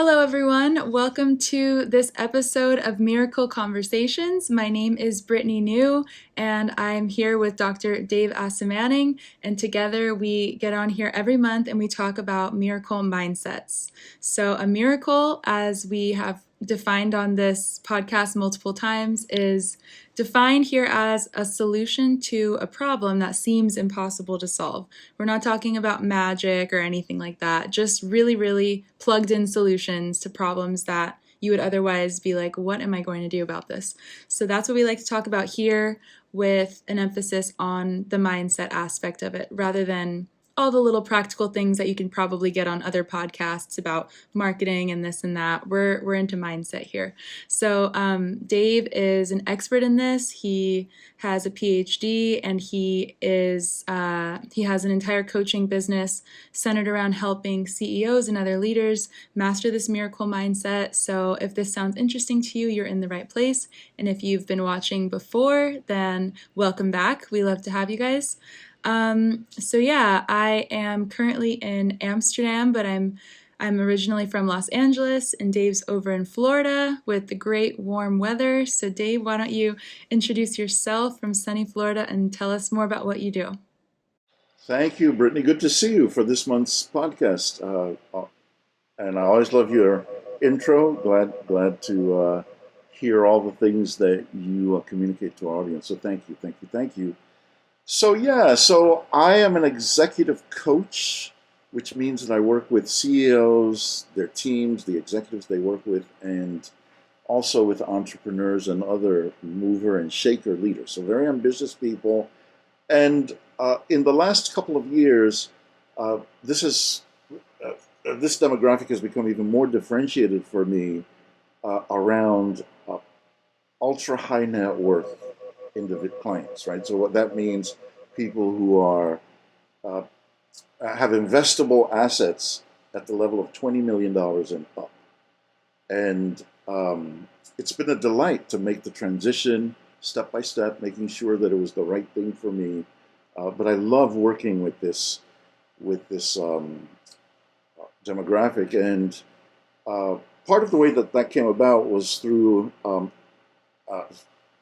Hello, everyone. Welcome to this episode of Miracle Conversations. My name is Brittany New, and I'm here with Dr. Dave Asomaning. And together we get on here every month and we talk about miracle mindsets. So, a miracle, as we have defined on this podcast multiple times, is defined here as a solution to a problem that seems impossible to solve. We're not talking about magic or anything like that, just really, really plugged in solutions to problems that you would otherwise be like, what am I going to do about this? So that's what we like to talk about here, with an emphasis on the mindset aspect of it rather than all the little practical things that you can probably get on other podcasts about marketing and this and that. We're into mindset here. So Dave is an expert in this. He has a Ph.D. and he has an entire coaching business centered around helping CEOs and other leaders master this miracle mindset. So if this sounds interesting to you, you're in the right place. And if you've been watching before, then welcome back. We love to have you guys. I am currently in Amsterdam, but I'm originally from Los Angeles, and Dave's over in Florida with the great warm weather. So Dave, why don't you introduce yourself from sunny Florida and tell us more about what you do? Thank you, Brittany. Good to see you for this month's podcast. And I always love your intro. Glad to hear all the things that you communicate to our audience. So thank you. So I am an executive coach, which means that I work with CEOs, their teams, the executives they work with, and also with entrepreneurs and other mover and shaker leaders. So very ambitious people. And in the last couple of years, this demographic has become even more differentiated for me around ultra high net worth individual clients, right? So what that means, people who are have investable assets at the level of $20 million and up. And it's been a delight to make the transition step by step, making sure that it was the right thing for me. But I love working with this demographic, and part of the way that came about was through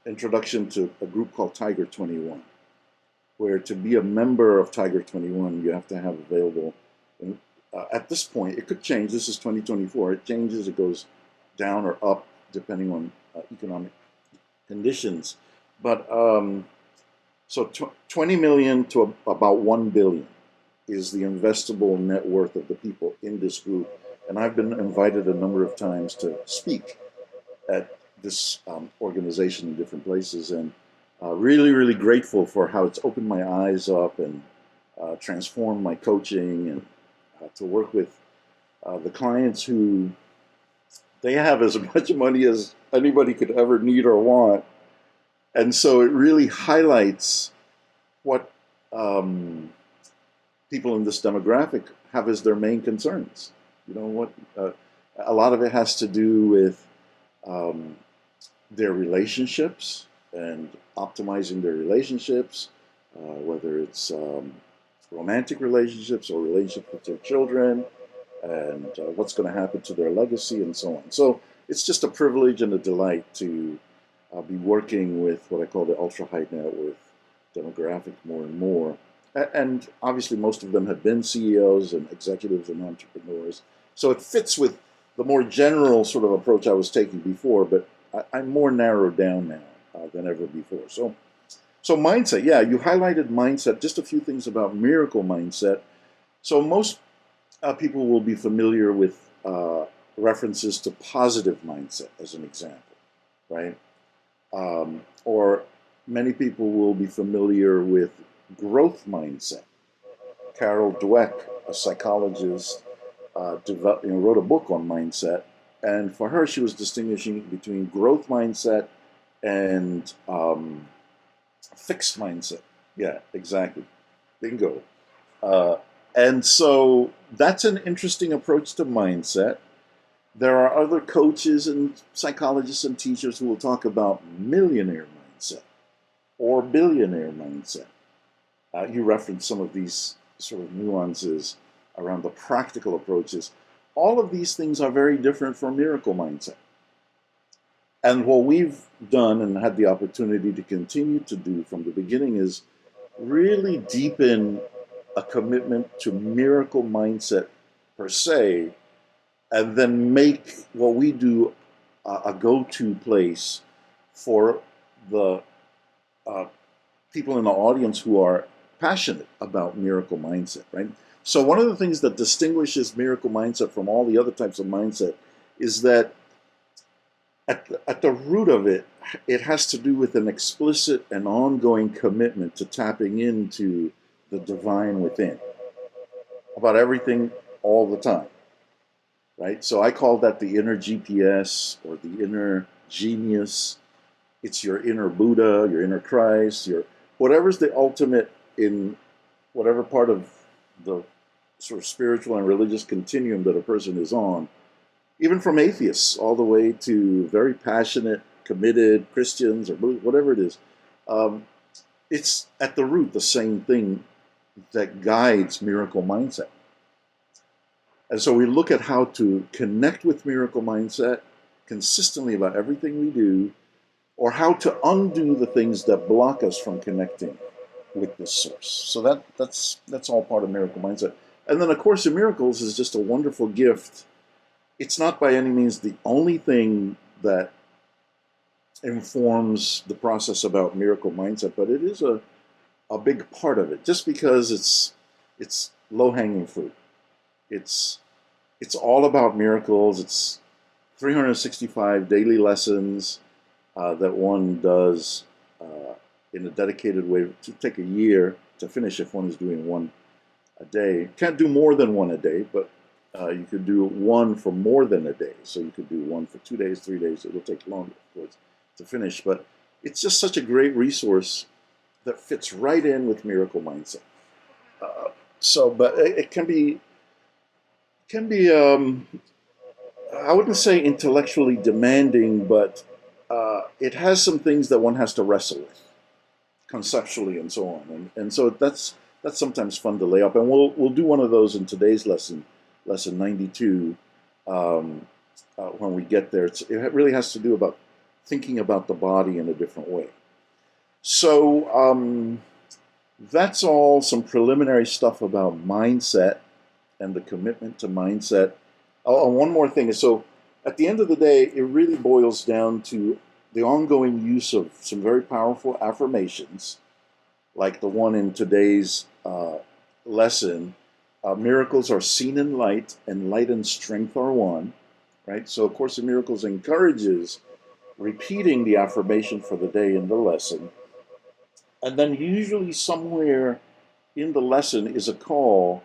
introduction to a group called Tiger 21, where to be a member of Tiger 21, you have to have available. And, at this point, it could change. This is 2024. It changes. It goes down or up depending on economic conditions. But 20 million to about 1 billion is the investable net worth of the people in this group. And I've been invited a number of times to speak at this organization in different places, and really grateful for how it's opened my eyes up and transformed my coaching, and to work with the clients who they have as much money as anybody could ever need or want. And so it really highlights what people in this demographic have as their main concerns. You know what? A lot of it has to do with their relationships and optimizing their relationships, whether it's romantic relationships or relationships with their children, and what's going to happen to their legacy and so on. So it's just a privilege and a delight to be working with what I call the ultra high net worth demographic more and more. And obviously most of them have been CEOs and executives and entrepreneurs. So it fits with the more general sort of approach I was taking before, but I'm more narrowed down now than ever before. So mindset, yeah, you highlighted mindset. Just a few things about miracle mindset. So most people will be familiar with references to positive mindset as an example, right? Or many people will be familiar with growth mindset. Carol Dweck, a psychologist, wrote a book on mindset, and for her, she was distinguishing between growth mindset and fixed mindset. Yeah, exactly. Bingo. And so that's an interesting approach to mindset. There are other coaches and psychologists and teachers who will talk about millionaire mindset or billionaire mindset. You referenced some of these sort of nuances around the practical approaches. all of these things are very different from miracle mindset. And what we've done and had the opportunity to continue to do from the beginning is really deepen a commitment to miracle mindset per se, and then make what we do a go-to place for the uh, people in the audience who are passionate about miracle mindset, right? So one of the things that distinguishes miracle mindset from all the other types of mindset is that at the root of it, it has to do with an explicit and ongoing commitment to tapping into the divine within about everything all the time, right? So I call that the inner GPS or the inner genius. It's your inner Buddha, your inner Christ, your whatever's the ultimate in whatever part of the sort of spiritual and religious continuum that a person is on, even from atheists all the way to very passionate, committed Christians or whatever it is. Um, it's at the root the same thing that guides miracle mindset. And so we look at how to connect with miracle mindset consistently about everything we do, or how to undo the things that block us from connecting with this source. So that's all part of miracle mindset. And then A Course in Miracles is just a wonderful gift. It's not by any means the only thing that informs the process about miracle mindset, but it is a big part of it, just because it's low-hanging fruit. It's all about miracles. It's 365 daily lessons that one does in a dedicated way. To take a year to finish if one is doing one a day. Can't do more than one a day, but you could do one for more than a day. So you could do one for 2 days, 3 days. It'll take longer, of course, to finish. But it's just such a great resource that fits right in with miracle mindset. But it can be I wouldn't say intellectually demanding, but it has some things that one has to wrestle with conceptually and so on. And so that's sometimes fun to lay up. And we'll do one of those in today's lesson 92, when we get there. It really has to do about thinking about the body in a different way. So that's all some preliminary stuff about mindset and the commitment to mindset. Oh, and one more thing. So at the end of the day, it really boils down to the ongoing use of some very powerful affirmations, like the one in today's lesson. Miracles are seen in light, and light and strength are one. Right? So A Course in Miracles encourages repeating the affirmation for the day in the lesson. And then usually somewhere in the lesson is a call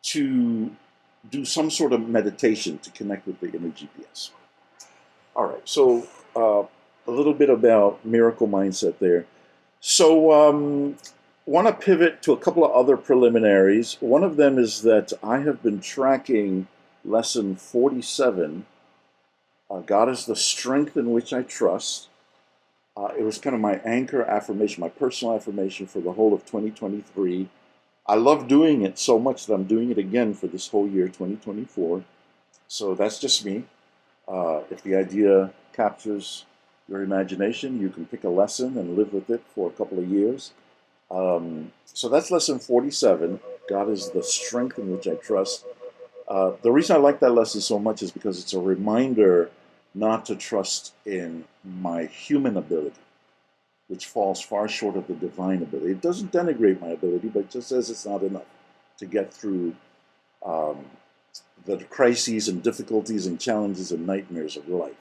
to do some sort of meditation to connect with the inner GPS. All right, so a little bit about miracle mindset there. So want to pivot to a couple of other preliminaries. One of them is that I have been tracking lesson 47, God is the strength in which I trust. It was kind of my anchor affirmation, my personal affirmation for the whole of 2023. I love doing it so much that I'm doing it again for this whole year, 2024. So that's just me. If the idea captures your imagination, you can pick a lesson and live with it for a couple of years. So that's lesson 47. God is the strength in which I trust. The reason I like that lesson so much is because it's a reminder not to trust in my human ability, which falls far short of the divine ability. It doesn't denigrate my ability, but it just says it's not enough to get through the crises and difficulties and challenges and nightmares of life,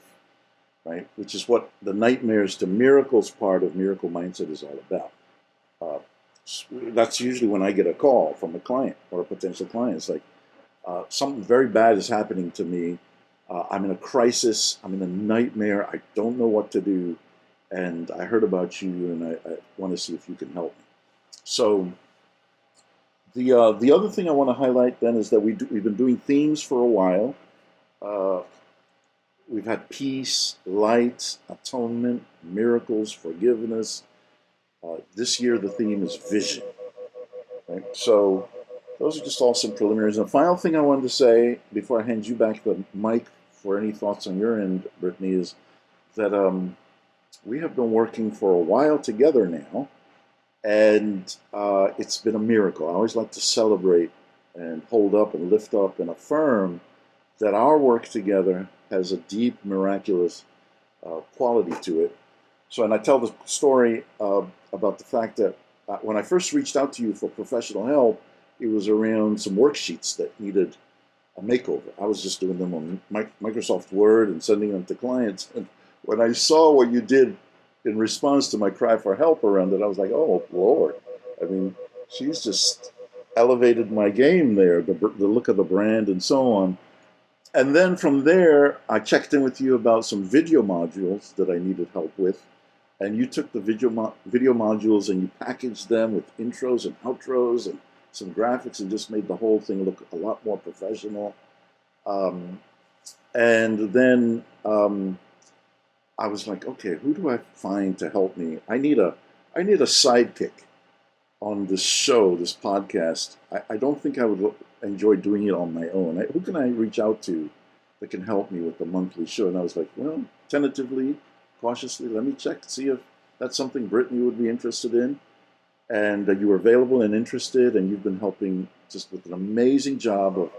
right? Which is what the nightmares to miracles part of miracle mindset is all about. That's usually when I get a call from a client or a potential client. It's like, something very bad is happening to me. I'm in a crisis. I'm in a nightmare. I don't know what to do. And I heard about you, and I want to see if you can help me. So the other thing I want to highlight then is that we've been doing themes for a while. We've had peace, light, atonement, miracles, forgiveness. This year the theme is vision. Right? So those are just all some preliminaries. And the final thing I wanted to say before I hand you back the mic for any thoughts on your end, Brittany, is that we have been working for a while together now, and it's been a miracle. I always like to celebrate and hold up and lift up and affirm that our work together has a deep, miraculous quality to it. So, and I tell the story about the fact that when I first reached out to you for professional help, it was around some worksheets that needed a makeover. I was just doing them on Microsoft Word and sending them to clients. And when I saw what you did in response to my cry for help around it, I was like, oh, Lord. I mean, she's just elevated my game there, the look of the brand and so on. And then from there, I checked in with you about some video modules that I needed help with. And you took the video modules and you packaged them with intros and outros and some graphics and just made the whole thing look a lot more professional. Um, and then I was like, okay, who do I find to help me? I need a sidekick on this show, this podcast. I don't think I would enjoy doing it on my own. Who can I reach out to that can help me with the monthly show? And I was like, well, tentatively, cautiously, let me check, see if that's something Brittany would be interested in. And you were available and interested, and you've been helping just with an amazing job of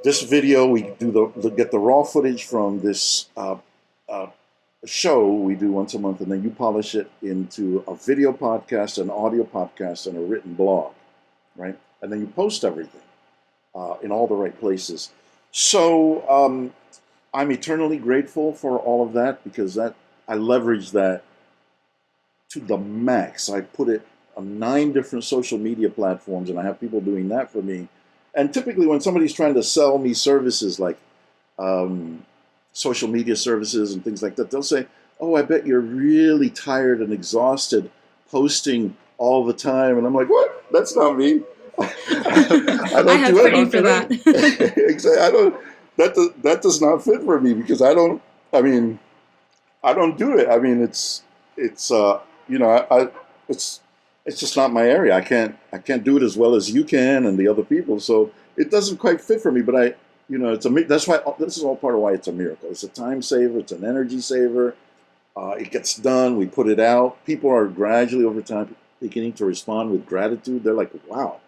this video. We do get the raw footage from this uh, show we do once a month, and then you polish it into a video podcast, an audio podcast, and a written blog, right? And then you post everything in all the right places. So I'm eternally grateful for all of that because I leverage that to the max. I put it on 9 different social media platforms, and I have people doing that for me. And typically, when somebody's trying to sell me services like social media services and things like that, they'll say, "Oh, I bet you're really tired and exhausted posting all the time." And I'm like, "What? That's not me. I I don't have do put you it. for that. Exactly. I don't. That does not fit for me because I don't. I mean, I don't do it. I mean, it's you know, it's just not my area. I can't do it as well as you can and the other people. So it doesn't quite fit for me. But that's why this is all part of why it's a miracle. It's a time saver. It's an energy saver. It gets done. We put it out. People are gradually over time beginning to respond with gratitude. They're like, "Wow,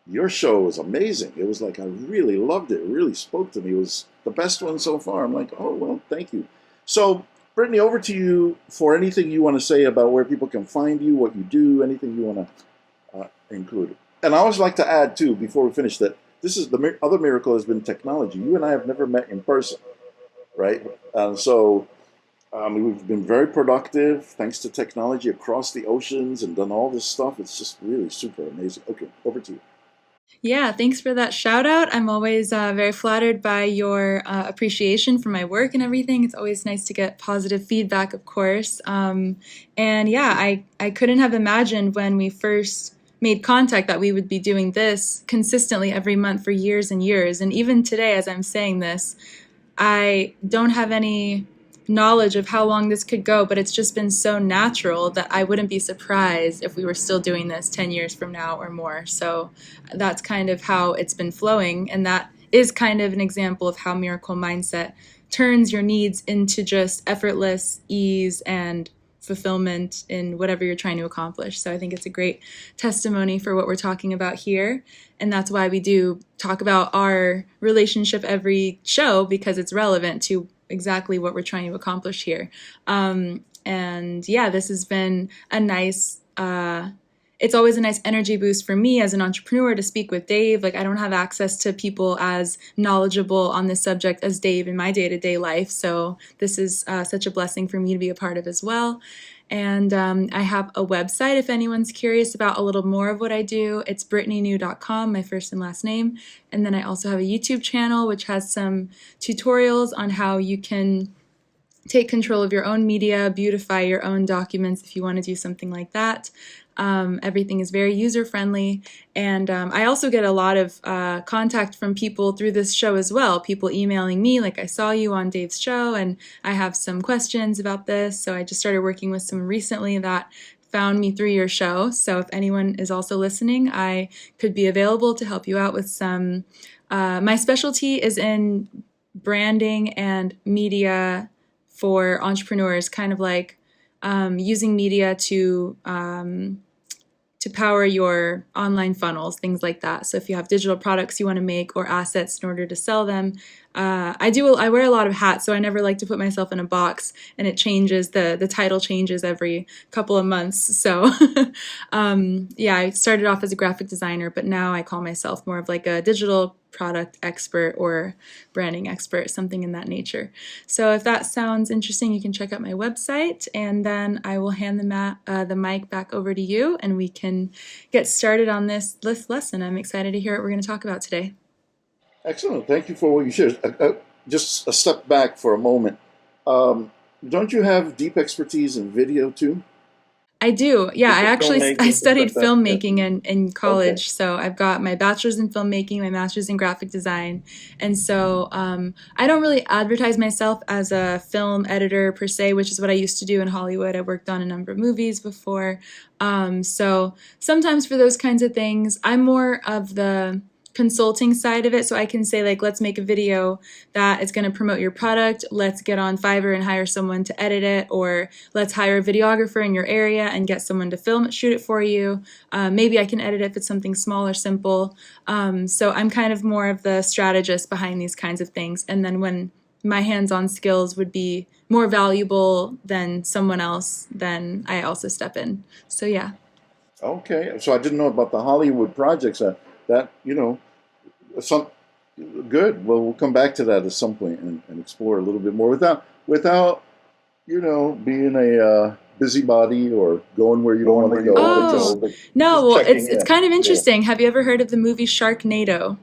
your show was amazing. It was like I really loved it. It really spoke to me. It was the best one so far." I'm like, "Oh well, thank you." So, Brittany, over to you for anything you want to say about where people can find you, what you do, anything you want to include. And I always like to add too, before we finish, that this is the other miracle has been technology. You and I have never met in person, right? And so we've been very productive thanks to technology across the oceans and done all this stuff. It's just really super amazing. Okay, over to you. Yeah, thanks for that shout out. I'm always very flattered by your appreciation for my work and everything. It's always nice to get positive feedback, of course. And yeah, I couldn't have imagined when we first made contact that we would be doing this consistently every month for years and years. And even today, as I'm saying this, I don't have any knowledge of how long this could go, but it's just been so natural that I wouldn't be surprised if we were still doing this 10 years from now or more. So that's kind of how it's been flowing. And that is kind of an example of how Miracle Mindset turns your needs into just effortless ease and fulfillment in whatever you're trying to accomplish. So I think it's a great testimony for what we're talking about here. And that's why we do talk about our relationship every show, because it's relevant to exactly what we're trying to accomplish here. And yeah, this has been a nice, it's always a nice energy boost for me as an entrepreneur to speak with Dave. Like, I don't have access to people as knowledgeable on this subject as Dave in my day-to-day life. So this is such a blessing for me to be a part of as well. And I have a website if anyone's curious about a little more of what I do. It's brittanynew.com, my first and last name. And then I also have a YouTube channel which has some tutorials on how you can take control of your own media, beautify your own documents if you want to do something like that. Everything is very user-friendly. And I also get a lot of contact from people through this show as well. People emailing me, like, I saw you on Dave's show and I have some questions about this. So I just started working with some recently that found me through your show. So if anyone is also listening, I could be available to help you out with some. My specialty is in branding and media for entrepreneurs, kind of like using media to power your online funnels, things like that. So if you have digital products you want to make or assets in order to sell them, I wear a lot of hats, so I never like to put myself in a box, and it changes, the title changes every couple of months. So yeah, I started off as a graphic designer, but now I call myself more of like a digital product expert or branding expert, something in that nature. So if that sounds interesting, you can check out my website, and then I will hand the mic back over to you, and we can get started on this lesson. I'm excited to hear what we're going to talk about today. Excellent. Thank you for what you shared. Just a step back for a moment. Um, don't you have deep expertise in video too? I do. Yeah, I Filmmaking, things studied like that. Yeah. filmmaking in Okay. college. So I've got my bachelor's in filmmaking, my master's in graphic design. And so I don't really advertise myself as a film editor per se, which is what I used to do in Hollywood. I worked on a number of movies before. So sometimes for those kinds of things, I'm more of the consulting side of it. So I can say, like, let's make a video that is going to promote your product. Let's get on Fiverr and hire someone to edit it, or let's hire a videographer in your area and get someone to shoot it for you. Maybe I can edit it if it's something small or simple. So I'm kind of more of the strategist behind these kinds of things. And then when my hands-on skills would be more valuable than someone else, then I also step in. So yeah. Okay. So I didn't know about the Hollywood projects. That some good. Well, we'll come back to that at some point and explore a little bit more without being a busybody or going where you don't want to go, but Oh, no, just well, checking it's in. kind of Yeah, interesting. Have you ever heard of the movie Sharknado?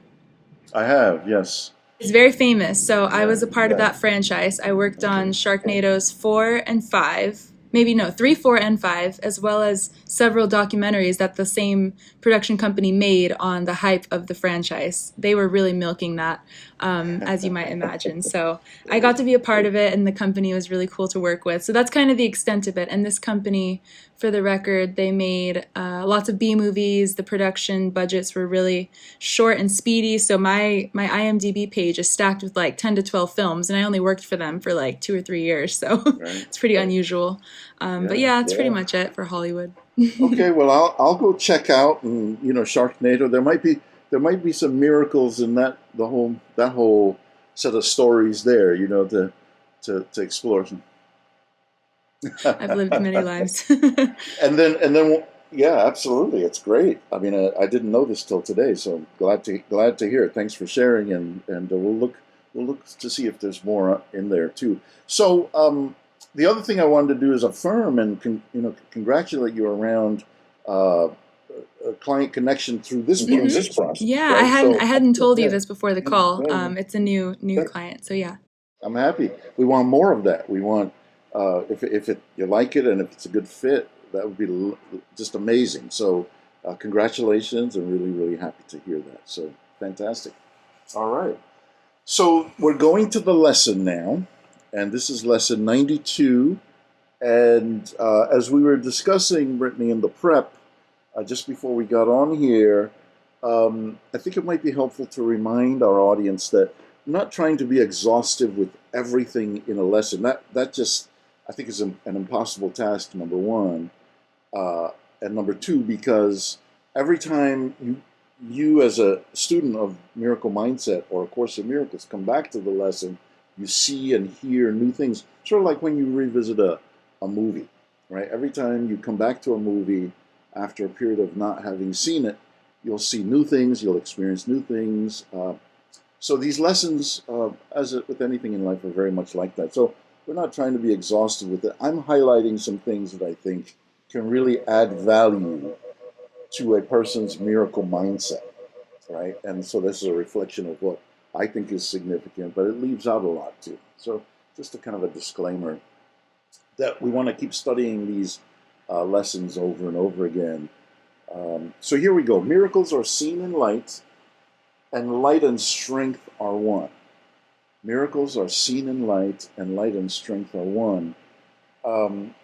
I have. Yes. It's very famous. So I Yeah. was a part of that franchise. I worked on Okay. Sharknado's 4 and 5. Maybe no, 3, 4, and 5, as well as several documentaries that the same production company made on the hype of the franchise. They were really milking that, as you might imagine. So I got to be a part of it, and the company was really cool to work with. So that's kind of the extent of it. And this company, for the record, they made lots of B movies. The production budgets were really short and speedy. So my IMDb page is stacked with like 10 to 12 films, and I only worked for them for like 2 or 3 years. So Right. it's pretty unusual. But Yeah. yeah, that's pretty much it for Hollywood. Okay. Well, I'll go check out and Sharknado. There might be some miracles in that whole set of stories there. To explore some. I've lived many lives. And then, yeah, absolutely, it's great. I mean, I didn't know this till today, so I'm glad to hear it. Thanks for sharing, and we'll look to see if there's more in there too. So, the other thing I wanted to do is affirm and congratulate you around a client connection through this process. Yeah, Right? I So, hadn't told you yeah, this before the call. yeah, It's a new client, so yeah. I'm happy. We want more of that. We want if you like it and if it's a good fit, that would be just amazing. So, congratulations, and really really happy to hear that. So fantastic. All right. So we're going to the lesson now, and this is lesson 92. And as we were discussing, Brittany, in the prep, just before we got on here, I think it might be helpful to remind our audience that I'm not trying to be exhaustive with everything in a lesson. That just, I think, is an impossible task, number one. And number two, because every time you as a student of Miracle Mindset or A Course in Miracles come back to the lesson, you see and hear new things. Sort of like when you revisit a movie, right? Every time you come back to a movie after a period of not having seen it, you'll see new things, you'll experience new things. So these lessons, with anything in life, are very much like that. So we're not trying to be exhaustive with it. I'm highlighting some things that I think can really add value to a person's miracle mindset, right? And so this is a reflection of what I think is significant, but it leaves out a lot too. So just a kind of a disclaimer that we want to keep studying these lessons over and over again. So here we go. Miracles are seen in light, and light and strength are one. Miracles are seen in light, and light and strength are one. Um,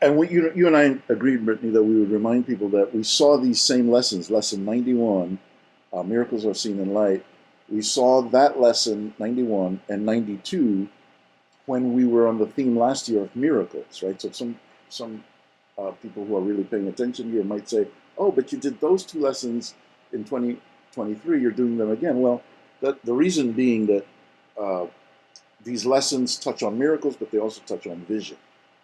And you and I agreed, Brittany, that we would remind people that we saw these same lessons, lesson 91, miracles are seen in light. We saw that lesson 91 and 92 when we were on the theme last year of miracles, right? So some people who are really paying attention here might say, "Oh, but you did those two lessons in 2023. You're doing them again." Well, the reason being that uh, these lessons touch on miracles, but they also touch on vision,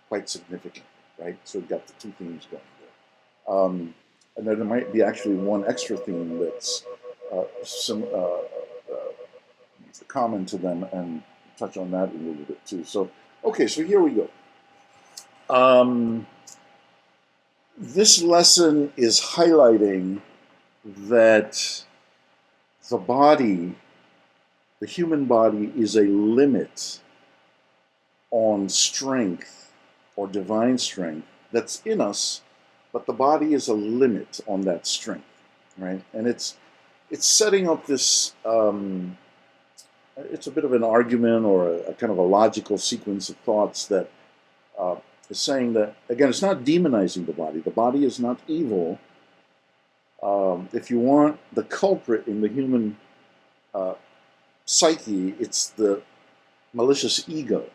quite significant, right? So we've got the two themes going there. And then there might be actually one extra theme that's some common to them, and touch on that a little bit too. So, okay, so here we go. Um, this lesson is highlighting that the body, the human body, is a limit on strength or divine strength that's in us, but the body is a limit on that strength, right? And it's setting up this. It's a bit of an argument or a kind of a logical sequence of thoughts that uh, is saying that, again, it's not demonizing the body. The body is not evil. If you want the culprit in the human uh, psyche, it's the malicious ego.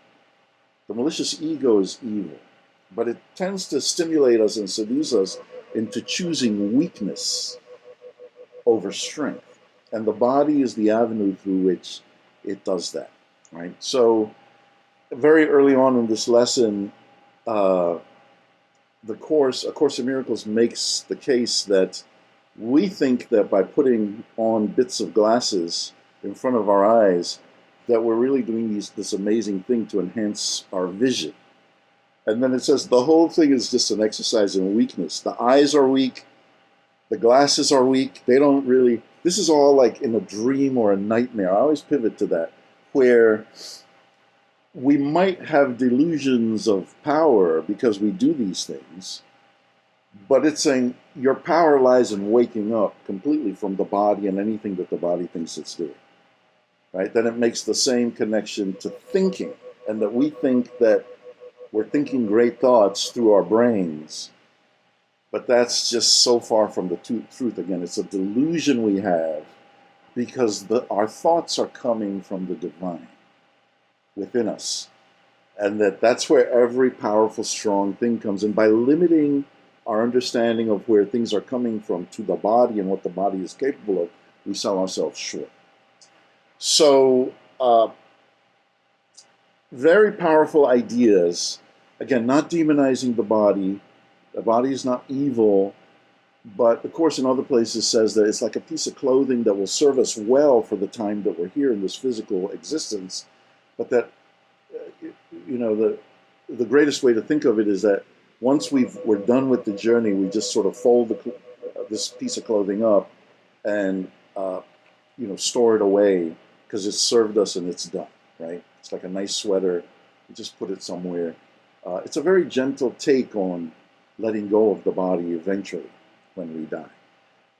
The malicious ego is evil, but it tends to stimulate us and seduce us into choosing weakness over strength. And the body is the avenue through which it does that, right? So, very early on in this lesson, uh, A Course in Miracles, makes the case that we think that by putting on bits of glasses in front of our eyes, that we're really doing this amazing thing to enhance our vision. And then it says the whole thing is just an exercise in weakness. The eyes are weak, the glasses are weak. They don't really, this is all like in a dream or a nightmare. I always pivot to that, where we might have delusions of power because we do these things, but it's saying your power lies in waking up completely from the body and anything that the body thinks it's doing, right? Then it makes the same connection to thinking, and that we think that we're thinking great thoughts through our brains, but that's just so far from the truth. Again, it's a delusion we have because our thoughts are coming from the divine within us, and that's where every powerful, strong thing comes in. By limiting our understanding of where things are coming from to the body and what the body is capable of, we sell ourselves short. So, very powerful ideas. Again, not demonizing the body. The body is not evil, but the Course in other places says that it's like a piece of clothing that will serve us well for the time that we're here in this physical existence, but that the greatest way to think of it is that once we're done with the journey, we just sort of fold this piece of clothing up and store it away because it's served us and it's done, right? It's like a nice sweater. You just put it somewhere. It's a very gentle take on letting go of the body eventually when we die,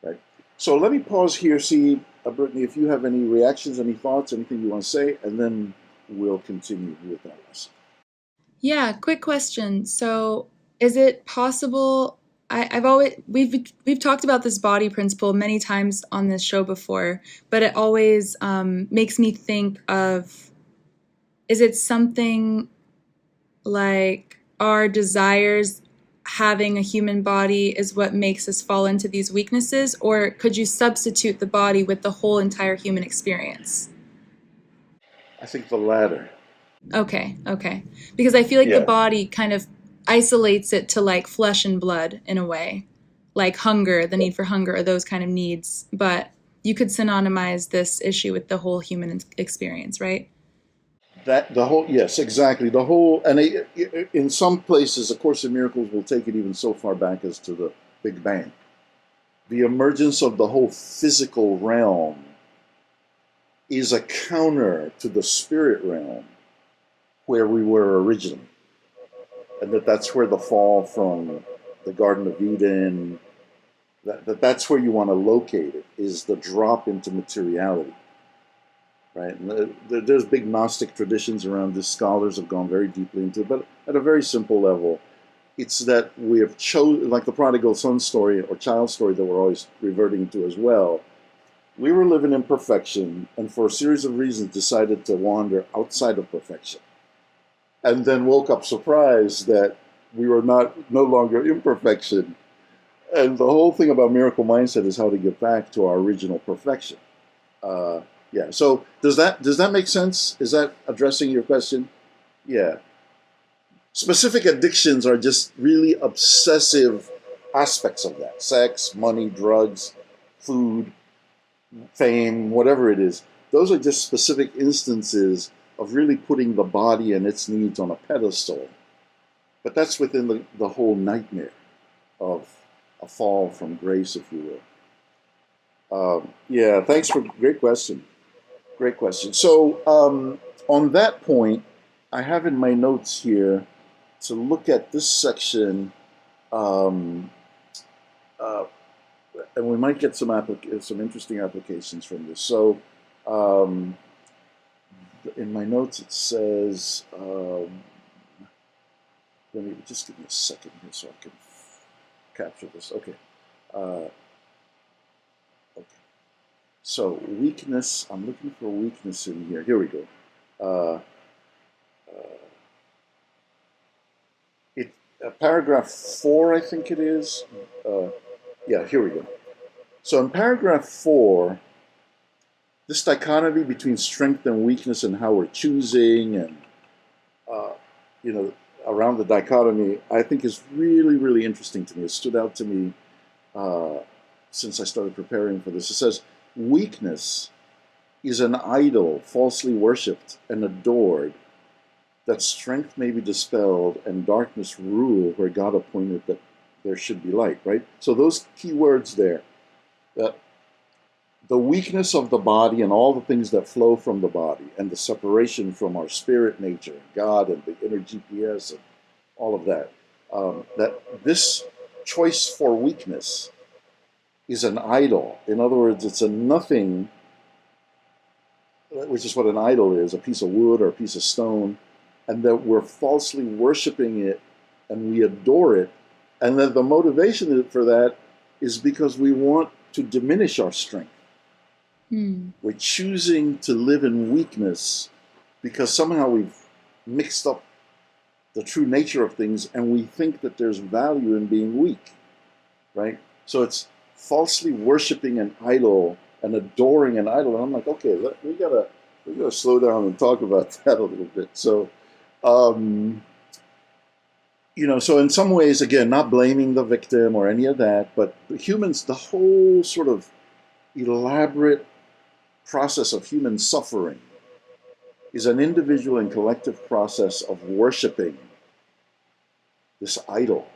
right? So let me pause here, see, Brittany, if you have any reactions, any thoughts, anything you want to say, and then we'll continue with that lesson. Yeah, quick question. So, is it possible? I've always we've talked about this body principle many times on this show before, but it always makes me think of, is it something like our desires having a human body is what makes us fall into these weaknesses, or could you substitute the body with the whole entire human experience? I think the latter. Okay, okay. Because I feel like the Yeah, body kind of isolates it to like flesh and blood in a way, like hunger, the need for hunger, or those kind of needs. But you could synonymize this issue with the whole human experience, right? that the whole, yes, exactly, the whole. And in some places, A Course in Miracles will take it even so far back as to the Big Bang. The emergence of the whole physical realm is a counter to the spirit realm where we were originally, and that's where the fall from the Garden of Eden. That's where you want to locate it, is the drop into materiality, right? And there's big Gnostic traditions around this. Scholars have gone very deeply into it, but at a very simple level, It's that we have chosen, like the prodigal son story or child story that we're always reverting to as well. We were living in perfection, and for a series of reasons decided to wander outside of perfection, and then woke up surprised that we were no longer in perfection. And the whole thing about miracle mindset is how to get back to our original perfection. Uh, yeah. So does that make sense? Is that addressing your question? Yeah. Specific addictions are just really obsessive aspects of that: sex, money, drugs, food, fame, whatever it is. Those are just specific instances of really putting the body and its needs on a pedestal. But that's within the whole nightmare of a fall from grace, if you will. Yeah, thanks for great question. Great question. So on that point, I have in my notes here to look at this section, um, uh, and we might get some interesting applications from this. So um, in my notes it says, let me just give me a second here so I can capture this. Okay. Uh, okay. So weakness. I'm looking for weakness in here. Here we go. Uh, uh, it Paragraph 4, I think it is. Uh, yeah, here we go. So in paragraph 4, this dichotomy between strength and weakness and how we're choosing, and uh, you know, around the dichotomy, I think is really, really interesting to me. It stood out to me uh, since I started preparing for this. It says, weakness is an idol falsely worshipped and adored, that strength may be dispelled and darkness rule where God appointed that there should be light, right? So those key words there, that the weakness of the body and all the things that flow from the body, and the separation from our spirit nature, God and the inner GPS and all of that, that this choice for weakness is an idol. In other words, it's a nothing, which is what an idol is, a piece of wood or a piece of stone, and that we're falsely worshiping it and we adore it. And that the motivation for that is because we want to diminish our strength. We're choosing to live in weakness because somehow we've mixed up the true nature of things and we think that there's value in being weak, right? So it's falsely worshiping an idol and adoring an idol. And I'm like, okay, we gotta slow down and talk about that a little bit. So, so in some ways, again, not blaming the victim or any of that, but humans, the whole sort of elaborate process of human suffering is an individual and collective process of worshiping this idol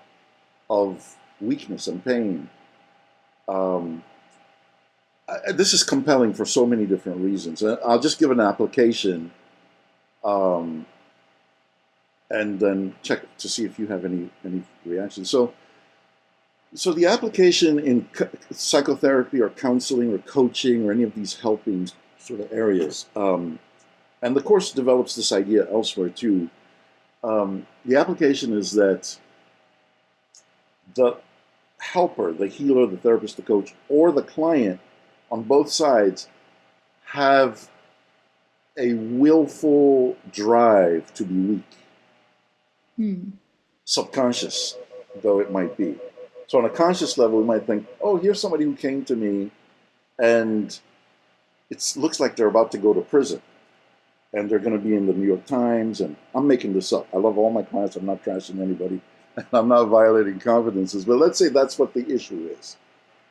of weakness and pain. This is compelling for so many different reasons. I'll just give an application um, and then check to see if you have any reactions. So the application in psychotherapy or counseling or coaching or any of these helping sort of areas, and the course develops this idea elsewhere too. The application is that the helper, the healer, the therapist, the coach, or the client on both sides have a willful drive to be weak, subconscious though it might be. So on a conscious level, we might think, oh, here's somebody who came to me and it looks like they're about to go to prison and they're going to be in the New York Times, and I'm making this up. I love all my clients. I'm not trashing anybody. And I'm not violating confidences. But let's say that's what the issue is,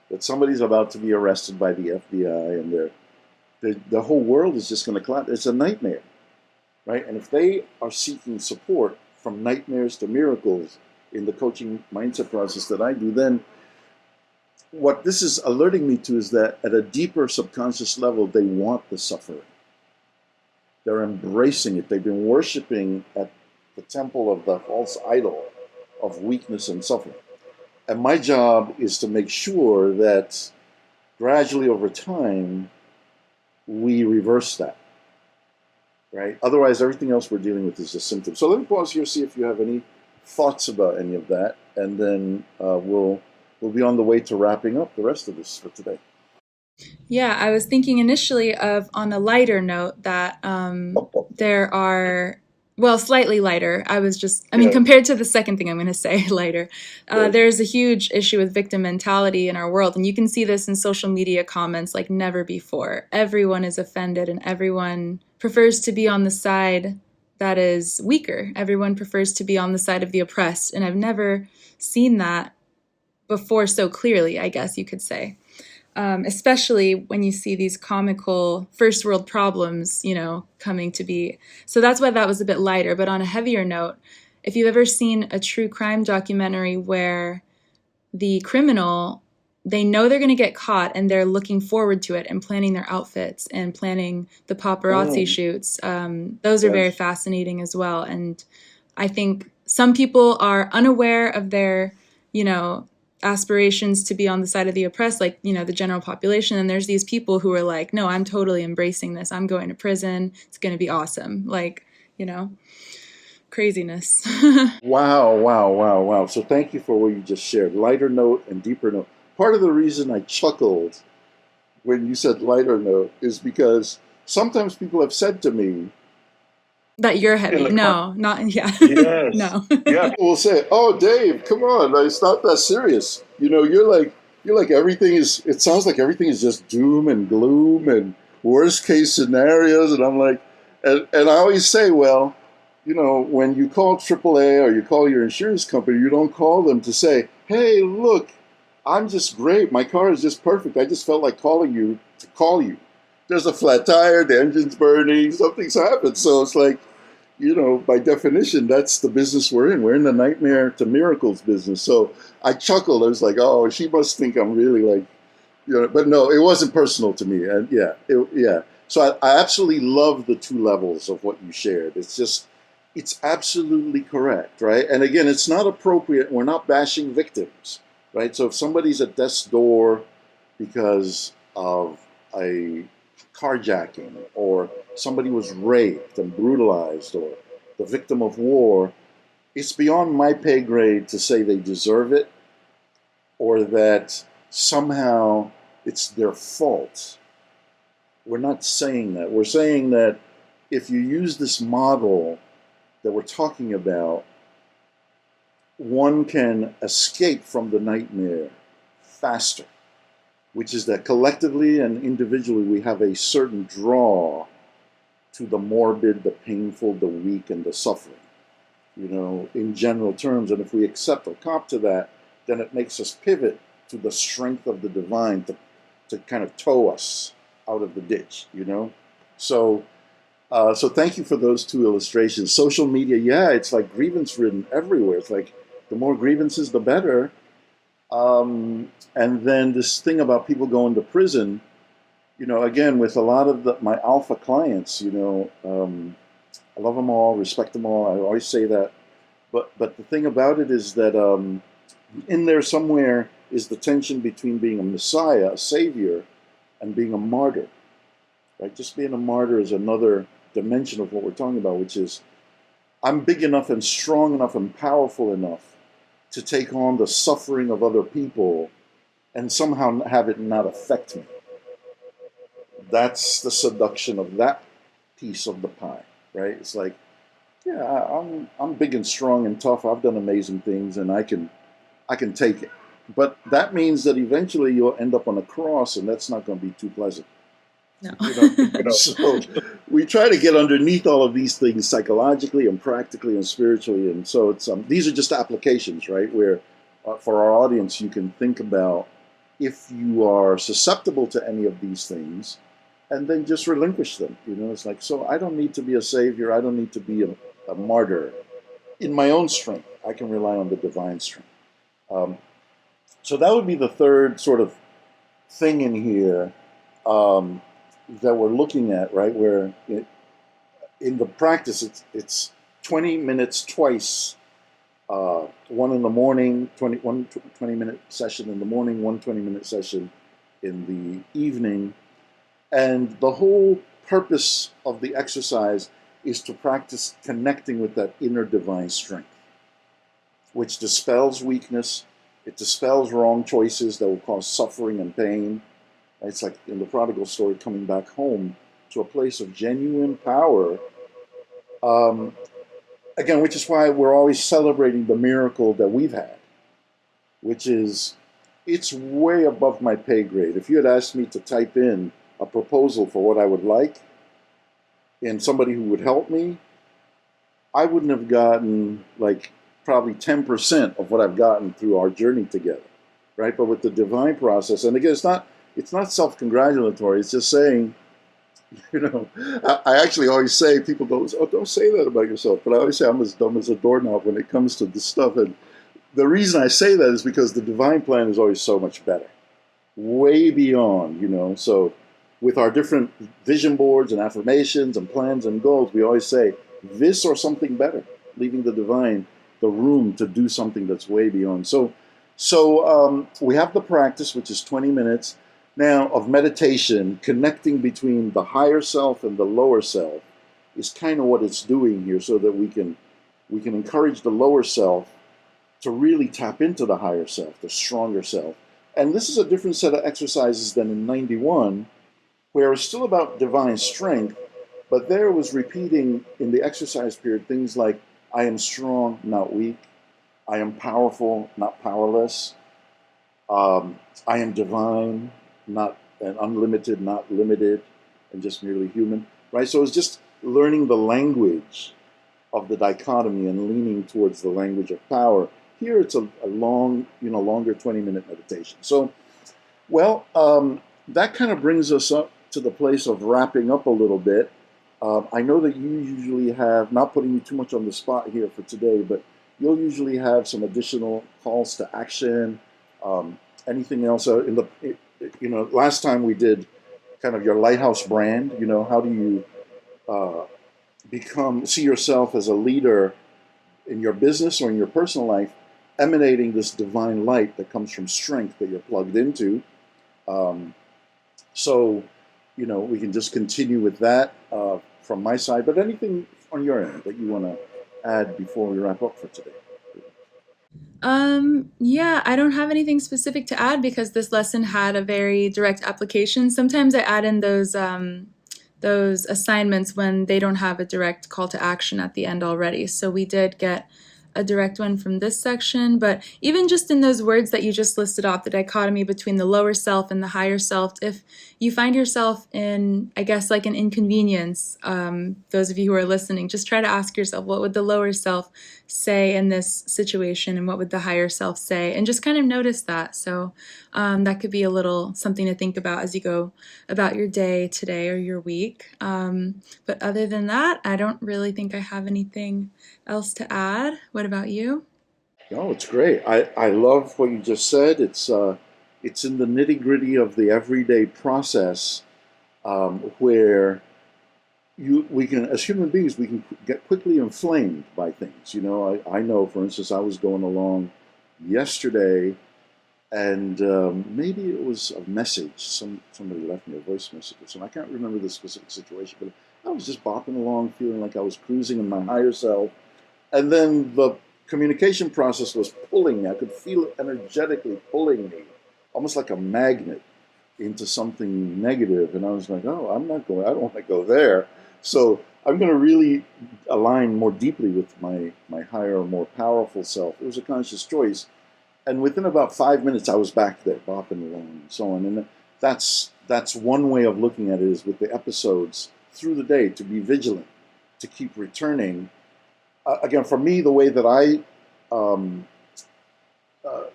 that somebody's about to be arrested by the FBI and the whole world is just going to collapse. It's a nightmare, right? And if they are seeking support from nightmares to miracles in the coaching mindset process that I do, then what this is alerting me to is that at a deeper subconscious level, they want the suffering. They're embracing it. They've been worshiping at the temple of the false idol of weakness and suffering. And my job is to make sure that gradually over time, we reverse that, right? Otherwise, everything else we're dealing with is just symptoms. So let me pause here, see if you have any thoughts about any of that, and then we'll be on the way to wrapping up the rest of this for today. Yeah, I was thinking initially of on a lighter note that there are, well, slightly lighter. I mean, Yeah, compared to the second thing I'm going to say, lighter. right. There's a huge issue with victim mentality in our world, and you can see this in social media comments like never before. Everyone is offended, and everyone prefers to be on the side that is weaker. Everyone prefers to be on the side of the oppressed, and I've never seen that before so clearly, I guess you could say. Especially when you see these comical first world problems, coming to be. So that's why that was a bit lighter. But on a heavier note, if you've ever seen a true crime documentary where the criminal, they know they're going to get caught and they're looking forward to it and planning their outfits and planning the paparazzi Mm, shoots, those are very yes. fascinating as well. And I think some people are unaware of their, you know, aspirations to be on the side of the oppressed, like, the general population. And there's these people who are like, no, I'm totally embracing this. I'm going to prison. It's going to be awesome. Like, you know, craziness. Wow, wow, wow, wow. So thank you for what you just shared. Lighter note and deeper note. Part of the reason I chuckled when you said lighter note is because sometimes people have said to me That you're in heavy. the No, not, yeah. yes, No. yeah, people will say, "Oh, Dave, come on, like, it's not that serious." You're like everything is. It sounds like everything is just doom and gloom and worst case scenarios, and I'm like, and I always say, well, when you call AAA or you call your insurance company, you don't call them to say, "Hey, look, I'm just great. My car is just perfect. I just felt like calling you to call you. There's a flat tire, the engine's burning, something's happened." So it's like, by definition, that's the business we're in. We're in the nightmare to miracles business. So I chuckled. I was like, oh, she must think I'm really like, but no, it wasn't personal to me. And yeah. So I absolutely love the two levels of what you shared. It's absolutely correct, right? And again, it's not appropriate. We're not bashing victims, right? So if somebody's at death's door because of a carjacking, or somebody was raped and brutalized, or the victim of war, it's beyond my pay grade to say they deserve it or that somehow it's their fault. We're not saying that. We're saying that if you use this model that we're talking about, one can escape from the nightmare faster, which is that collectively and individually we have a certain draw to the morbid, the painful, the weak, and the suffering, in general terms. And if we accept or cop to that, then it makes us pivot to the strength of the divine to kind of tow us out of the ditch. So, so thank you for those two illustrations. Social media, yeah, it's like grievance ridden everywhere. It's like the more grievances, the better. And then this thing about people going to prison, again, with a lot of my alpha clients, I love them all, respect them all. I always say that. But the thing about it is that in there somewhere is the tension between being a messiah, a savior, and being a martyr. Right? Just being a martyr is another dimension of what we're talking about, which is I'm big enough and strong enough and powerful enough to take on the suffering of other people and somehow have it not affect me. That's the seduction of that piece of the pie, right? It's like, yeah, I'm big and strong and tough. I've done amazing things, and I can take it. But that means that eventually you'll end up on a cross, and that's not going to be too pleasant. No. You know, so we try to get underneath all of these things psychologically and practically and spiritually, and so it's these are just applications, right? Where for our audience, you can think about if you are susceptible to any of these things, and then just relinquish them. It's like, so I don't need to be a savior. I don't need to be a martyr. In my own strength, I can rely on the divine strength. Um, so that would be the third sort of thing in here um, that we're looking at, right? Where in the practice, it's 20 minutes twice. One in the morning, 20-minute session in the morning, one 20-minute session in the evening. And the whole purpose of the exercise is to practice connecting with that inner divine strength. which dispels weakness. It dispels wrong choices that will cause suffering and pain. It's like in the prodigal story, coming back home to a place of genuine power. Um, Again, which is why we're always celebrating the miracle that we've had, which is it's way above my pay grade. If you had asked me to type in a proposal for what I would like and somebody who would help me, I wouldn't have gotten like probably 10% of what I've gotten through our journey together, right? But with the divine process, and again, it's not self-congratulatory. It's just saying, you know, I actually always say people don't say that about yourself, but I always say I'm as dumb as a doorknob when it comes to this stuff. And the reason I say that is because the divine plan is always so much better, way beyond, So with our different vision boards and affirmations and plans and goals, we always say this or something better, leaving the divine the room to do something that's way beyond. So we have the practice, which is 20 minutes now of meditation, connecting between the higher self and the lower self is kind of what it's doing here, so that we can encourage the lower self to really tap into the higher self, the stronger self. And this is a different set of exercises than in 91, where it's still about divine strength, but there it was repeating in the exercise period things like, I am strong, not weak. I am powerful, not powerless. I am divine, not and unlimited, not limited, and just merely human. Right? So it's just learning the language of the dichotomy and leaning towards the language of power. Here it's a long, longer 20-minute meditation. So, well, that kind of brings us up to the place of wrapping up a little bit. I know that you usually have, not putting you too much on the spot here for today, but you'll usually have some additional calls to action. Um, Anything else? Last time we did kind of your lighthouse brand. How do you uh, see yourself as a leader in your business or in your personal life, emanating this divine light that comes from strength that you're plugged into. Um, so, we can just continue with that from my side. But anything on your end that you want to add before we wrap up for today? Yeah, I don't have anything specific to add because this lesson had a very direct application. Sometimes I add in those assignments when they don't have a direct call to action at the end already. So we did get a direct one from this section, but even just in those words that you just listed off, the dichotomy between the lower self and the higher self, if you find yourself in, I guess, like an inconvenience, those of you who are listening, just try to ask yourself, what would the lower self say in this situation, and what would the higher self say? And just kind of notice that. So that could be a little something to think about as you go about your day today or your week. But other than that, I don't really think I have anything else to add. What about you? No, it's great. I love what you just said. It's in the nitty gritty of the everyday process, where we can, as human beings, we can get quickly inflamed by things. I know, for instance, I was going along yesterday, and maybe it was a message. Somebody left me a voice message, and I can't remember the specific situation, but I was just bopping along, feeling like I was cruising in my higher self, and then the communication process was pulling me. I could feel it energetically pulling me, almost like a magnet, into something negative. And I was like, oh, I don't want to go there. So I'm going to really align more deeply with my higher, more powerful self. It was a conscious choice. And within about 5 minutes, I was back there, bopping along and so on. And that's one way of looking at it, is with the episodes through the day, to be vigilant, to keep returning. Again, for me, the way that I um, uh,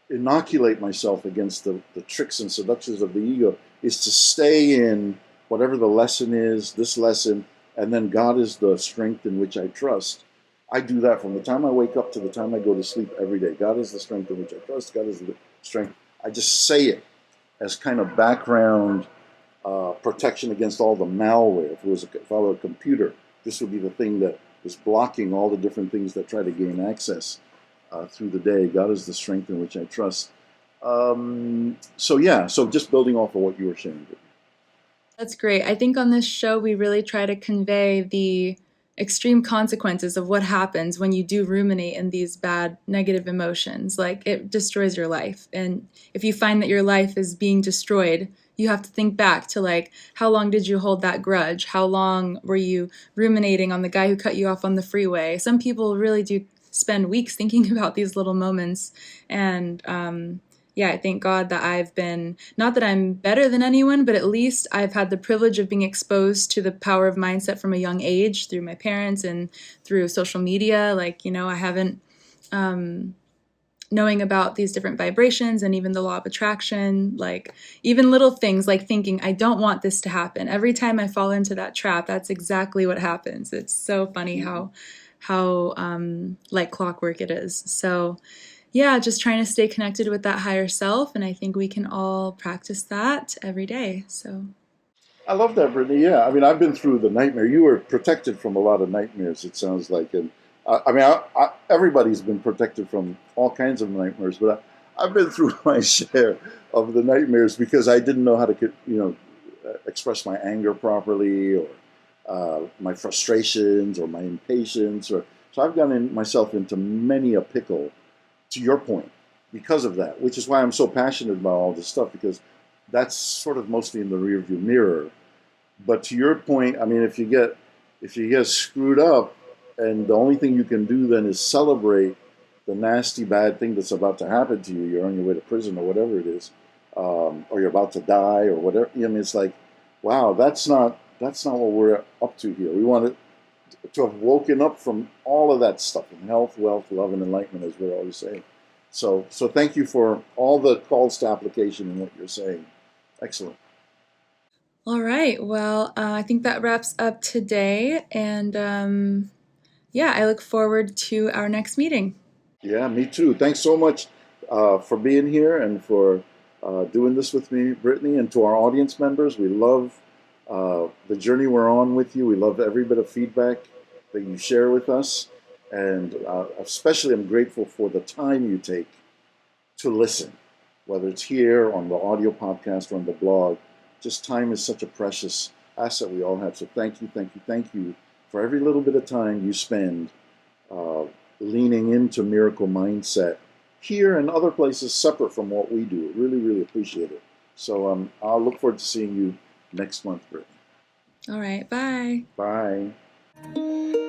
inoculate myself against the tricks and seductions of the ego is to stay in whatever the lesson is, this lesson, and then God is the strength in which I trust. I do that from the time I wake up to the time I go to sleep every day. God is the strength in which I trust. God is the strength. I just say it as kind of background protection against all the malware. If I were a computer, this would be the thing that is blocking all the different things that try to gain access through the day. God is the strength in which I trust. So yeah, so just building off of what you were saying. That's great. I think on this show, we really try to convey the extreme consequences of what happens when you do ruminate in these bad negative emotions. Like, it destroys your life. And if you find that your life is being destroyed, you have to think back to, like, how long did you hold that grudge? How long were you ruminating on the guy who cut you off on the freeway? Some people really do spend weeks thinking about these little moments. And yeah, I thank God that I've been, not that I'm better than anyone, but at least I've had the privilege of being exposed to the power of mindset from a young age through my parents and through social media. Like, I haven't, knowing about these different vibrations and even the law of attraction, like even little things like thinking, I don't want this to happen. Every time I fall into that trap, that's exactly what happens. It's so funny how like clockwork it is. So yeah, just trying to stay connected with that higher self. And I think we can all practice that every day. So I love that, Brittany. Yeah, I mean, I've been through the nightmare. You were protected from a lot of nightmares, it sounds like, and everybody's been protected from all kinds of nightmares, but I've been through my share of the nightmares because I didn't know how to, express my anger properly, or my frustrations, or my impatience, or so I've gotten myself into many a pickle. To your point, because of that, which is why I'm so passionate about all this stuff, because that's sort of mostly in the rearview mirror. But to your point, I mean, if you get screwed up, and the only thing you can do then is celebrate the nasty bad thing that's about to happen to you. You're on your way to prison or whatever it is, or you're about to die or whatever. I mean, it's like, wow, that's not what we're up to here. We want to have woken up from all of that stuff in health, wealth, love, and enlightenment, as we're always saying. So thank you for all the calls to application and what you're saying. Excellent. all right. Well, I think that wraps up today. And yeah, I look forward to our next meeting. Yeah, me too. Thanks so much for being here and for doing this with me, Brittany, and to our audience members. We love the journey we're on with you. We love every bit of feedback that you share with us. And especially, I'm grateful for the time you take to listen, whether it's here on the audio podcast or on the blog. Just time is such a precious asset we all have. So thank you, thank you, thank you for every little bit of time you spend uh, leaning into miracle mindset here and other places separate from what we do. Really, really appreciate it. So I'll look forward to seeing you next month, Brittany. All right. Bye. Bye.